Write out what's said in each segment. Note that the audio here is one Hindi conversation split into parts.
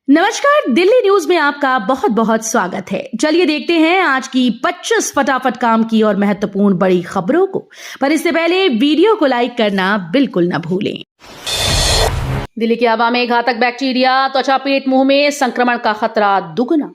नमस्कार, दिल्ली न्यूज में आपका बहुत बहुत स्वागत है। चलिए देखते हैं आज की 25 फटाफट काम की और महत्वपूर्ण बड़ी खबरों को। पर इससे पहले वीडियो को लाइक करना बिल्कुल न भूलें। दिल्ली की हवा में घातक बैक्टीरिया, त्वचा, पेट, मुंह में संक्रमण का खतरा दुगना।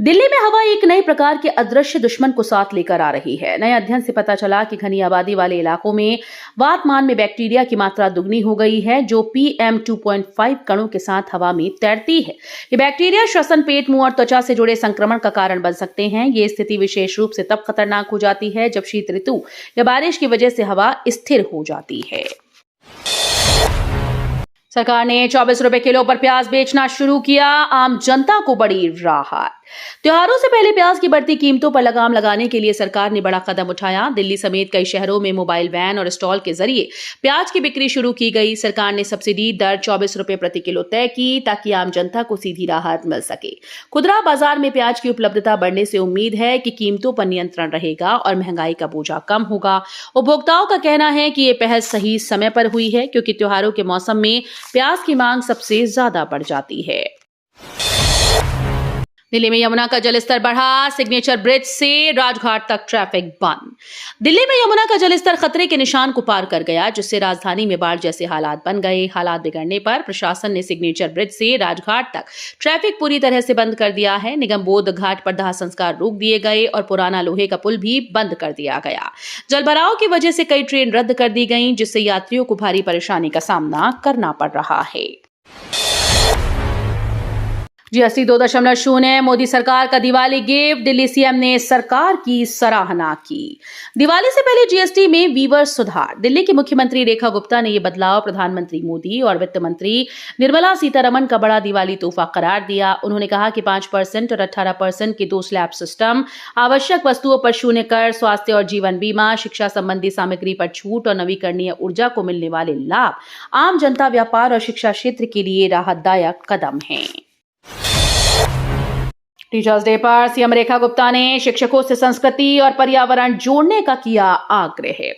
दिल्ली में हवा एक नए प्रकार के अदृश्य दुश्मन को साथ लेकर आ रही है। नए अध्ययन से पता चला कि घनी आबादी वाले इलाकों में वातमान में बैक्टीरिया की मात्रा दुगनी हो गई है, जो PM 2.5 कणों के साथ हवा में तैरती है। ये बैक्टीरिया श्वसन, पेट, मुंह और त्वचा से जुड़े संक्रमण का कारण बन सकते हैं। ये स्थिति विशेष रूप से तब खतरनाक हो जाती है जब शीत ऋतु या बारिश की वजह से हवा स्थिर हो जाती है। सरकार ने 24 रुपए किलो पर प्याज बेचना शुरू किया, आम जनता को बड़ी राहत। त्योहारों से पहले प्याज की बढ़ती कीमतों पर लगाम लगाने के लिए सरकार ने बड़ा कदम उठाया। दिल्ली समेत कई शहरों में मोबाइल वैन और स्टॉल के जरिए प्याज की बिक्री शुरू की गई। सरकार ने सब्सिडी दर 24 रुपए प्रति किलो तय की ताकि आम जनता को सीधी राहत मिल सके। खुदरा बाजार में प्याज की उपलब्धता बढ़ने से उम्मीद है कि कीमतों पर नियंत्रण रहेगा और महंगाई का बोझा कम होगा। उपभोक्ताओं का कहना है कि ये पहल सही समय पर हुई है, क्योंकि त्योहारों के मौसम में प्याज की मांग सबसे ज्यादा बढ़ जाती है। दिल्ली में यमुना का जलस्तर बढ़ा, सिग्नेचर ब्रिज से राजघाट तक ट्रैफिक बंद। दिल्ली में यमुना का जलस्तर खतरे के निशान को पार कर गया, जिससे राजधानी में बाढ़ जैसे हालात बन गए। हालात बिगड़ने पर प्रशासन ने सिग्नेचर ब्रिज से राजघाट तक ट्रैफिक पूरी तरह से बंद कर दिया है। निगम बोध घाट पर दाह संस्कार रोक दिए गए और पुराना लोहे का पुल भी बंद कर दिया गया। जलभराव की वजह से कई ट्रेन रद्द कर दी गई, जिससे यात्रियों को भारी परेशानी का सामना करना पड़ रहा है। GST 2.0, मोदी सरकार का दिवाली गिफ्ट। दिल्ली CM ने सरकार की सराहना की। दिवाली से पहले GST में वीवर्स सुधार। दिल्ली की मुख्यमंत्री रेखा गुप्ता ने यह बदलाव प्रधानमंत्री मोदी और वित्त मंत्री निर्मला सीतारमण का बड़ा दिवाली तोहफा करार दिया। उन्होंने कहा कि 5% और 18% के 2 स्लैब सिस्टम, आवश्यक वस्तुओं पर शून्य कर, स्वास्थ्य और जीवन बीमा, शिक्षा संबंधी सामग्री पर छूट और नवीकरणीय ऊर्जा को मिलने वाले लाभ आम जनता, व्यापार और शिक्षा क्षेत्र के लिए राहतदायक कदम हैं। टीचर्स डे पर CM रेखा गुप्ता ने शिक्षकों से संस्कृति और पर्यावरण जोड़ने का किया आग्रह।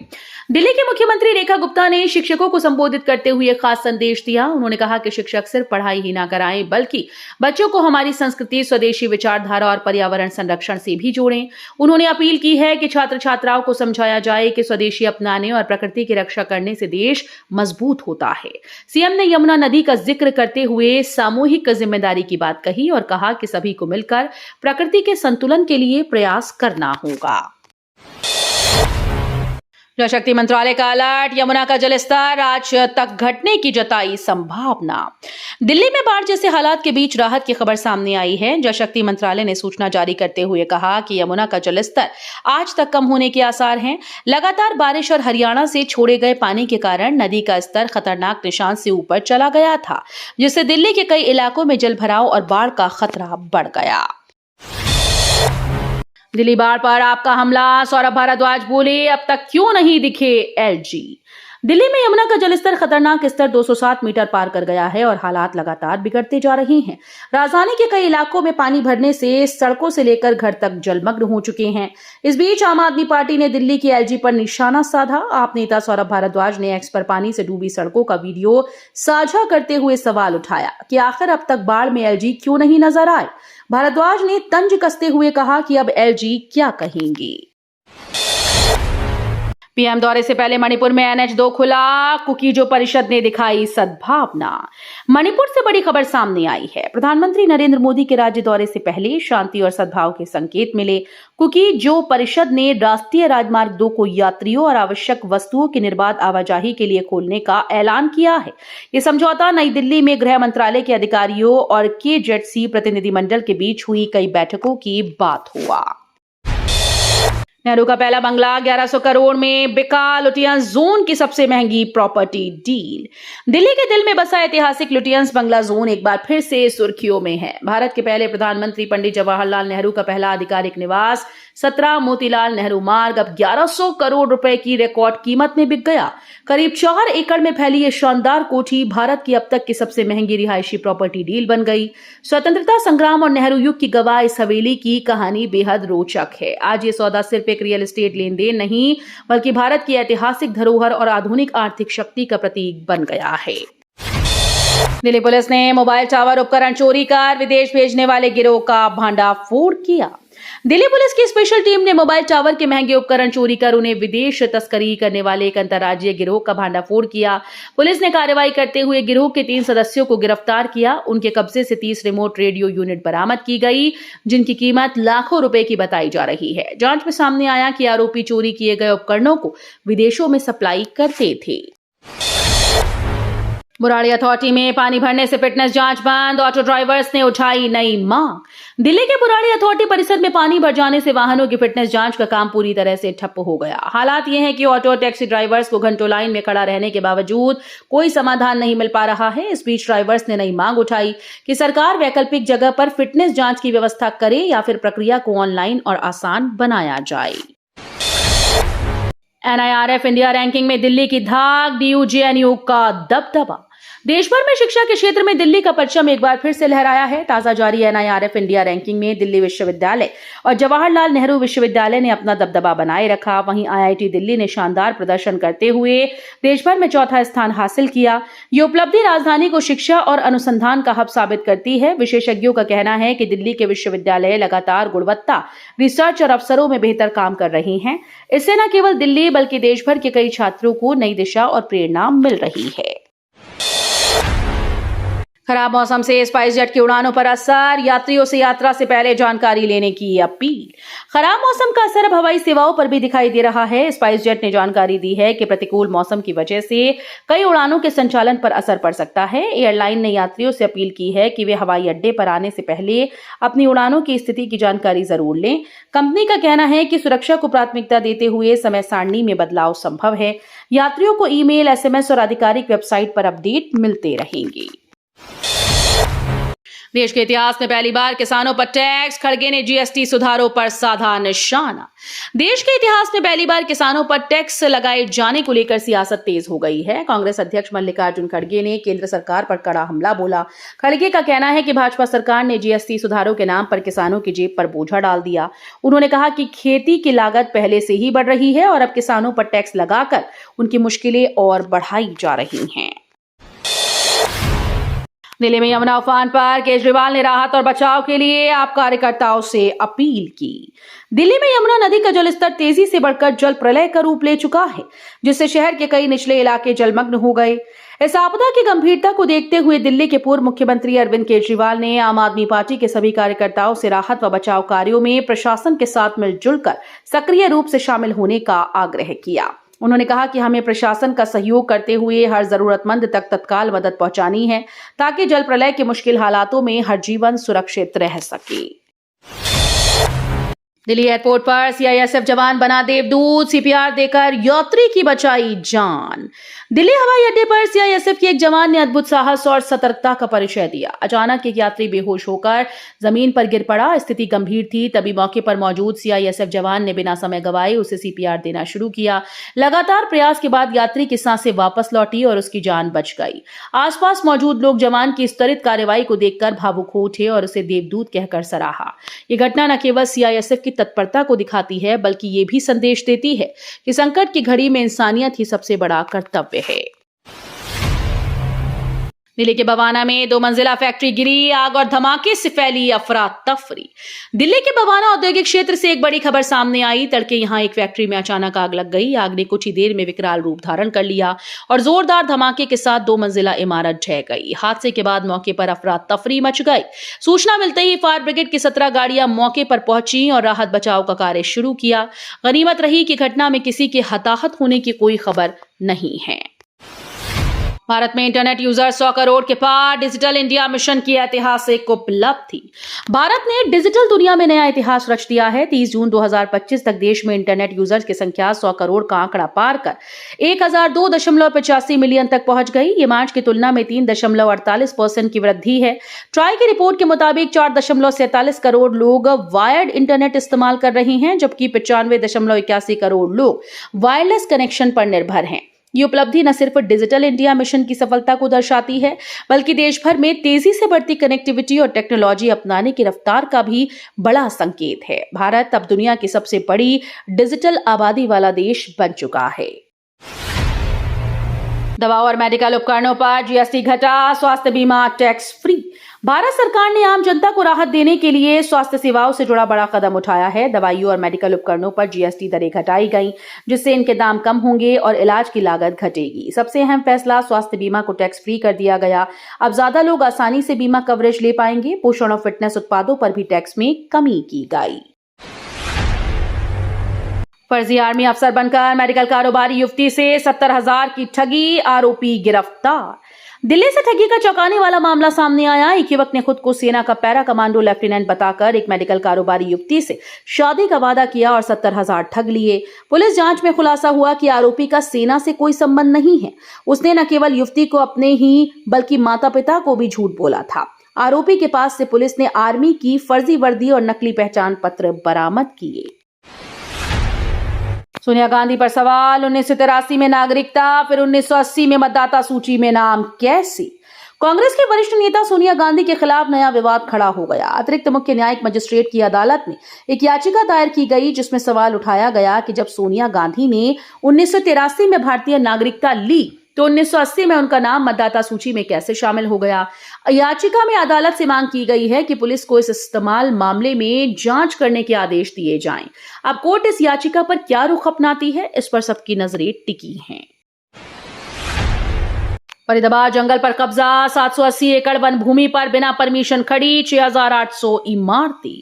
दिल्ली के मुख्यमंत्री रेखा गुप्ता ने शिक्षकों को संबोधित करते हुए खास संदेश दिया। उन्होंने कहा कि शिक्षक सिर्फ पढ़ाई ही ना कराएं, बल्कि बच्चों को हमारी संस्कृति, स्वदेशी विचारधारा और पर्यावरण संरक्षण से भी जोड़ें। उन्होंने अपील की है कि छात्र छात्राओं को समझाया जाए कि स्वदेशी अपनाने और प्रकृति की रक्षा करने से देश मजबूत होता है। CM ने यमुना नदी का जिक्र करते हुए सामूहिक जिम्मेदारी की बात कही और कहा कि सभी को मिलकर प्रकृति के संतुलन के लिए प्रयास करना होगा। जल शक्ति मंत्रालय का अलर्ट, यमुना का जलस्तर आज तक घटने की जताई संभावना। दिल्ली में बाढ़ जैसे हालात के बीच राहत की खबर सामने आई है। जल शक्ति मंत्रालय ने सूचना जारी करते हुए कहा कि यमुना का जलस्तर आज तक कम होने के आसार हैं। लगातार बारिश और हरियाणा से छोड़े गए पानी के कारण नदी का स्तर खतरनाक निशान से ऊपर चला गया था, जिससे दिल्ली के कई इलाकों में जलभराव और बाढ़ का खतरा बढ़ गया। दिल्ली बाढ़ पर आपका हमला, सौरभ भारद्वाज बोले, अब तक क्यों नहीं दिखे LG। दिल्ली में यमुना का जलस्तर खतरनाक स्तर 207 मीटर पार कर गया है और हालात लगातार बिगड़ते जा रहे हैं। राजधानी के कई इलाकों में पानी भरने से सड़कों से लेकर घर तक जलमग्न हो चुके हैं। इस बीच आम आदमी पार्टी ने दिल्ली की LG पर निशाना साधा। आप नेता सौरभ भारद्वाज ने X पर पानी से डूबी सड़कों का वीडियो साझा करते हुए सवाल उठाया कि आखिर अब तक बाढ़ में LG क्यों नहीं नजर आए। भारद्वाज ने तंज कसते हुए कहा कि अब LG क्या कहेंगे। PM दौरे से पहले मणिपुर में NH2 खुला, कुकी-जो परिषद ने दिखाई सद्भावना। मणिपुर से बड़ी खबर सामने आई है। प्रधानमंत्री नरेंद्र मोदी के राज्य दौरे से पहले शांति और सद्भाव के संकेत मिले। कुकी-जो परिषद ने राष्ट्रीय राजमार्ग 2 को यात्रियों और आवश्यक वस्तुओं की निर्बाध आवाजाही के लिए खोलने का ऐलान किया है। ये समझौता नई दिल्ली में गृह मंत्रालय के अधिकारियों और KZC प्रतिनिधिमंडल के बीच हुई कई बैठकों की बात हुआ। नेहरू का पहला बंगला 1100 करोड़ में बिका, लुटियंस जोन की सबसे महंगी प्रॉपर्टी डील। दिल्ली के दिल में बसा ऐतिहासिक लुटियंस बंगला जोन एक बार फिर से सुर्खियों में है। भारत के पहले प्रधानमंत्री पंडित जवाहरलाल नेहरू का पहला आधिकारिक निवास 17 मोतीलाल नेहरू मार्ग अब 1100 करोड़ रुपए की रिकॉर्ड कीमत में बिक गया। करीब 4 एकड़ में फैली ये शानदार कोठी भारत की अब तक की सबसे महंगी रिहायशी प्रॉपर्टी डील बन गई। स्वतंत्रता संग्राम और नेहरू युग की गवाह इस हवेली की कहानी बेहद रोचक है। आज ये सौदा सिर्फ एक रियल एस्टेट लेन देन नहीं, बल्कि भारत की ऐतिहासिक धरोहर और आधुनिक आर्थिक शक्ति का प्रतीक बन गया है। दिल्ली पुलिस ने मोबाइल टावर उपकरण चोरी कर विदेश भेजने वाले गिरोह का भंडाफोड़ किया। दिल्ली पुलिस की स्पेशल टीम ने मोबाइल टावर के महंगे उपकरण चोरी कर उन्हें विदेश तस्करी करने वाले एक अंतर्राज्यीय गिरोह का भंडाफोड़ किया। पुलिस ने कार्रवाई करते हुए गिरोह के 3 सदस्यों को गिरफ्तार किया। उनके कब्जे से 30 रिमोट रेडियो यूनिट बरामद की गई, जिनकी कीमत लाखों रुपए की बताई जा रही है। जांच में सामने आया कि आरोपी चोरी किए गए उपकरणों को विदेशों में सप्लाई करते थे। बुराड़ी अथॉरिटी में पानी भरने से फिटनेस जांच बंद, ऑटो ड्राइवर्स ने उठाई नई मांग। दिल्ली के बुराड़ी अथॉरिटी परिसर में पानी भर जाने से वाहनों की फिटनेस जांच का काम पूरी तरह से ठप्प हो गया। हालात ये हैं कि ऑटो टैक्सी ड्राइवर्स को घंटों लाइन में खड़ा रहने के बावजूद कोई समाधान नहीं मिल पा रहा है। इस बीच ड्राइवर्स ने नई मांग उठाई कि सरकार वैकल्पिक जगह पर फिटनेस जांच की व्यवस्था करे या फिर प्रक्रिया को ऑनलाइन और आसान बनाया जाए। NIRF इंडिया रैंकिंग में दिल्ली की धाक, DU-JNU का दबदबा। देश भर में शिक्षा के क्षेत्र में दिल्ली का परचम एक बार फिर से लहराया है। ताजा जारी NIRF इंडिया रैंकिंग में दिल्ली विश्वविद्यालय और जवाहरलाल नेहरू विश्वविद्यालय ने अपना दबदबा बनाए रखा। वहीं IIT दिल्ली ने शानदार प्रदर्शन करते हुए देश भर में चौथा स्थान हासिल किया। ये उपलब्धि राजधानी को शिक्षा और अनुसंधान का हब साबित करती है। विशेषज्ञों का कहना है कि दिल्ली के विश्वविद्यालय लगातार गुणवत्ता, रिसर्च और अवसरों में बेहतर काम कर रहे हैं। इससे न केवल दिल्ली बल्कि देश भर के कई छात्रों को नई दिशा और प्रेरणा मिल रही है। खराब मौसम से स्पाइस जेट की उड़ानों पर असर, यात्रियों से यात्रा से पहले जानकारी लेने की अपील। खराब मौसम का असर अब हवाई सेवाओं पर भी दिखाई दे रहा है। स्पाइस जेट ने जानकारी दी है कि प्रतिकूल मौसम की वजह से कई उड़ानों के संचालन पर असर पड़ सकता है। एयरलाइन ने यात्रियों से अपील की है कि वे हवाई अड्डे पर आने से पहले अपनी उड़ानों की स्थिति की जानकारी जरूर लें। कंपनी का कहना है कि सुरक्षा को प्राथमिकता देते हुए समय सारणी में बदलाव संभव है। यात्रियों को ईमेल, SMS और आधिकारिक वेबसाइट पर अपडेट मिलते रहेंगे। देश के इतिहास में पहली बार किसानों पर टैक्स, खड़गे ने GST सुधारों पर साधा निशाना। देश के इतिहास में पहली बार किसानों पर टैक्स लगाए जाने को लेकर सियासत तेज हो गई है। कांग्रेस अध्यक्ष मल्लिकार्जुन खड़गे ने केंद्र सरकार पर कड़ा हमला बोला। खड़गे का कहना है कि भाजपा सरकार ने GST सुधारों के नाम पर किसानों की जेब पर बोझा डाल दिया। उन्होंने कहा कि खेती की लागत पहले से ही बढ़ रही है और अब किसानों पर टैक्स लगाकर उनकी मुश्किलें और बढ़ाई जा रही हैं। दिल्ली में यमुना उफान पर केजरीवाल ने राहत और बचाव के लिए आप कार्यकर्ताओं से अपील की। दिल्ली में यमुना नदी का जलस्तर तेजी से बढ़कर जल प्रलय का रूप ले चुका है, जिससे शहर के कई निचले इलाके जलमग्न हो गए। इस आपदा की गंभीरता को देखते हुए दिल्ली के पूर्व मुख्यमंत्री अरविंद केजरीवाल ने आम आदमी पार्टी के सभी कार्यकर्ताओं से राहत व बचाव कार्यों में प्रशासन के साथ मिलजुल कर सक्रिय रूप से शामिल होने का आग्रह किया। उन्होंने कहा कि हमें प्रशासन का सहयोग करते हुए हर जरूरतमंद तक तत्काल मदद पहुंचानी है, ताकि जल प्रलय के मुश्किल हालातों में हर जीवन सुरक्षित रह सके। दिल्ली एयरपोर्ट पर CISF जवान बना देवदूत, CPR देकर यात्री की बचाई जान। दिल्ली हवाई अड्डे पर CISF के एक जवान ने अद्भुत साहस और सतर्कता का परिचय दिया। अचानक एक यात्री बेहोश होकर जमीन पर गिर पड़ा। स्थिति गंभीर थी। तभी मौके पर मौजूद CISF जवान ने बिना समय गवाए उसे CPR देना शुरू किया। लगातार प्रयास के बाद यात्री की सांसें वापस लौटी और उसकी जान बच गई। आसपास मौजूद लोग जवान की इस त्वरित कार्रवाई को देखकर भावुक हो उठे और उसे देवदूत कहकर सराहा। ये घटना न केवल CISF की तत्परता को दिखाती है, बल्कि ये भी संदेश देती है कि संकट की घड़ी में इंसानियत ही सबसे बड़ा कर्तव्य है। दिल्ली के बवाना में 2 मंजिला फैक्ट्री गिरी, आग और धमाके से फैली अफरा तफरी। दिल्ली के बवाना औद्योगिक क्षेत्र से एक बड़ी खबर सामने आई। तड़के यहां एक फैक्ट्री में अचानक आग लग गई। आग ने कुछ ही देर में विकराल रूप धारण कर लिया और जोरदार धमाके के साथ 2 मंजिला इमारत ढह गई। हादसे के बाद मौके पर अफरा तफरी मच गई। सूचना मिलते ही फायर ब्रिगेड की 17 गाड़ियां मौके पर पहुंची और राहत बचाव का कार्य शुरू किया। गनीमत रही कि घटना में किसी के हताहत होने की कोई खबर नहीं है। भारत में इंटरनेट यूजर 100 करोड़ के पार, डिजिटल इंडिया मिशन की ऐतिहासिक उपलब्धि। भारत ने डिजिटल दुनिया में नया इतिहास रच दिया है। 30 जून 2025 तक देश में इंटरनेट यूजर्स की संख्या 100 करोड़ का आंकड़ा पार कर 1002.85 मिलियन तक पहुंच गई। ये मार्च की तुलना में 3.48% की वृद्धि है। ट्राई की रिपोर्ट के मुताबिक 4.47 करोड़ लोग वायर्ड इंटरनेट इस्तेमाल कर रहे हैं, जबकि 95.81 करोड़ लोग वायरलेस कनेक्शन पर निर्भर हैं। ये उपलब्धि न सिर्फ डिजिटल इंडिया मिशन की सफलता को दर्शाती है, बल्कि देश भर में तेजी से बढ़ती कनेक्टिविटी और टेक्नोलॉजी अपनाने की रफ्तार का भी बड़ा संकेत है। भारत अब दुनिया की सबसे बड़ी डिजिटल आबादी वाला देश बन चुका है। द दवाओं और मेडिकल उपकरणों पर जीएसटी घटा, स्वास्थ्य बीमा टैक्स फ्री। भारत सरकार ने आम जनता को राहत देने के लिए स्वास्थ्य सेवाओं से जुड़ा बड़ा कदम उठाया है। दवाइयों और मेडिकल उपकरणों पर जीएसटी दरें घटाई गई, जिससे इनके दाम कम होंगे और इलाज की लागत घटेगी। सबसे अहम फैसला, स्वास्थ्य बीमा को टैक्स फ्री कर दिया गया। अब ज्यादा लोग आसानी से बीमा कवरेज ले पाएंगे। पोषण और फिटनेस उत्पादों पर भी टैक्स में कमी की गई। फर्जी आर्मी अफसर बनकर मेडिकल कारोबारी युवती से 70,000 की ठगी, आरोपी गिरफ्तार। दिल्ली से ठगी का चौंकाने वाला मामला सामने आया। एक युवक ने खुद को सेना का पैरा कमांडो लेफ्टिनेंट बताकर एक मेडिकल कारोबारी युवती से शादी का वादा किया और 70,000 ठग लिए। पुलिस जांच में खुलासा हुआ कि आरोपी का सेना से कोई संबंध नहीं है। उसने न केवल युवती को अपने ही बल्कि माता पिता को भी झूठ बोला था। आरोपी के पास से पुलिस ने आर्मी की फर्जी वर्दी और नकली पहचान पत्र बरामद किए। सोनिया गांधी पर सवाल, 1983 में नागरिकता, फिर 1980 में मतदाता सूची में नाम कैसे? कांग्रेस के वरिष्ठ नेता सोनिया गांधी के खिलाफ नया विवाद खड़ा हो गया। अतिरिक्त मुख्य न्यायिक मजिस्ट्रेट की अदालत में एक याचिका दायर की गई, जिसमें सवाल उठाया गया कि जब सोनिया गांधी ने 1983 में भारतीय नागरिकता ली तो 1980 में उनका नाम मतदाता सूची में कैसे शामिल हो गया। याचिका में अदालत से मांग की गई है कि पुलिस को इस इस्तेमाल मामले में जांच करने के आदेश दिए जाएं। अब कोर्ट इस याचिका पर क्या रुख अपनाती है, इस पर सबकी नजरें टिकी हैं। फरीदाबाद जंगल पर कब्जा, 780 एकड़ वन भूमि पर बिना परमिशन खड़ी 6,800 इमारतें।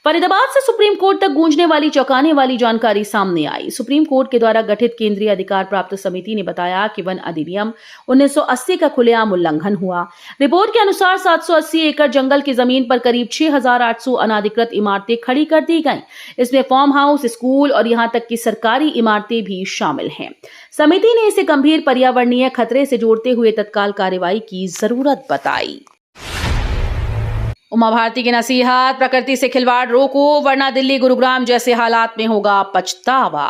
फरीदाबाद से सुप्रीम कोर्ट तक गूंजने वाली चौंकाने वाली जानकारी सामने आई। सुप्रीम कोर्ट के द्वारा गठित केंद्रीय अधिकार प्राप्त समिति ने बताया कि वन अधिनियम 1980 का खुलेआम उल्लंघन हुआ। रिपोर्ट के अनुसार 780 एकड़ जंगल की जमीन पर करीब 6,800 अनाधिकृत इमारतें खड़ी कर दी गईं। इसमें फार्म हाउस, स्कूल और यहां तक कि सरकारी इमारतें भी शामिल हैं। समिति ने इसे गंभीर पर्यावरणीय खतरे से जोड़ते हुए तत्काल कार्रवाई की जरूरत बताई। उमा भारती की नसीहत, प्रकृति से खिलवाड़ रोको वरना दिल्ली गुरुग्राम जैसे हालात में होगा पछतावा।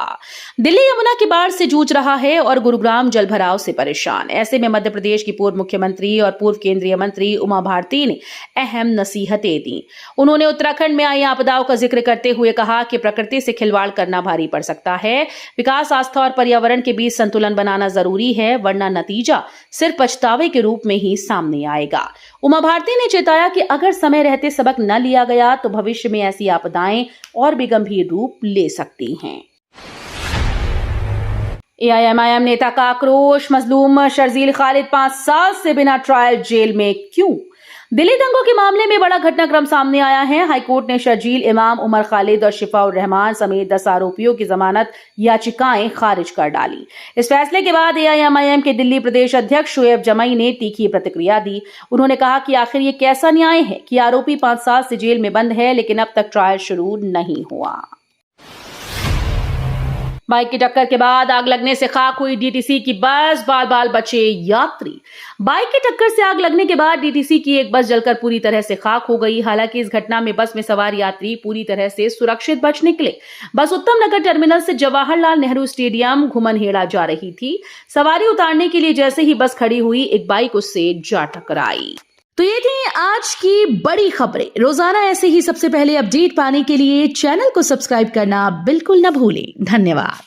दिल्ली यमुना की बाढ़ से जूझ रहा है और गुरुग्राम जलभराव से परेशान। ऐसे में मध्य प्रदेश की पूर्व मुख्यमंत्री और पूर्व केंद्रीय मंत्री उमा भारती ने अहम नसीहतें दी। उन्होंने उत्तराखंड में आई आपदाओं का जिक्र करते हुए कहा कि प्रकृति से खिलवाड़ करना भारी पड़ सकता है। विकास, आस्था और पर्यावरण के बीच संतुलन बनाना जरूरी है, वरना नतीजा सिर्फ पछतावे के रूप में ही सामने आएगा। उमा भारती ने चेताया कि अगर समय रहते सबक न लिया गया तो भविष्य में ऐसी आपदाएं और भी गंभीर रूप ले सकती हैं। एआईएमआईएम नेता का आक्रोश, मजलूम शर्जील खालिद 5 साल से बिना ट्रायल जेल में क्यों? दिल्ली दंगों के मामले में बड़ा घटनाक्रम सामने आया है। हाईकोर्ट ने शर्जील, इमाम, उमर खालिद और शिफाउर रहमान समेत 10 आरोपियों की जमानत याचिकाएं खारिज कर डाली। इस फैसले के बाद एआईएमआईएम के दिल्ली प्रदेश अध्यक्ष शोएब जमई ने तीखी प्रतिक्रिया दी। उन्होंने कहा कि आखिर ये कैसा न्याय है कि आरोपी 5 साल से जेल में बंद है, लेकिन अब तक ट्रायल शुरू नहीं हुआ। बाइक की टक्कर के बाद आग लगने से खाक हुई डीटीसी की बस, बाल बाल बचे यात्री। बाइक की टक्कर से आग लगने के बाद डीटीसी की एक बस जलकर पूरी तरह से खाक हो गई। हालांकि इस घटना में बस में सवार यात्री पूरी तरह से सुरक्षित बच निकले। बस उत्तम नगर टर्मिनल से जवाहरलाल नेहरू स्टेडियम घुमनहेड़ा जा रही थी। सवारी उतारने के लिए जैसे ही बस खड़ी हुई, एक बाइक उससे जा टकराई। तो ये थी आज की बड़ी खबरें। रोजाना ऐसे ही सबसे पहले अपडेट पाने के लिए चैनल को सब्सक्राइब करना बिल्कुल न भूलें। धन्यवाद।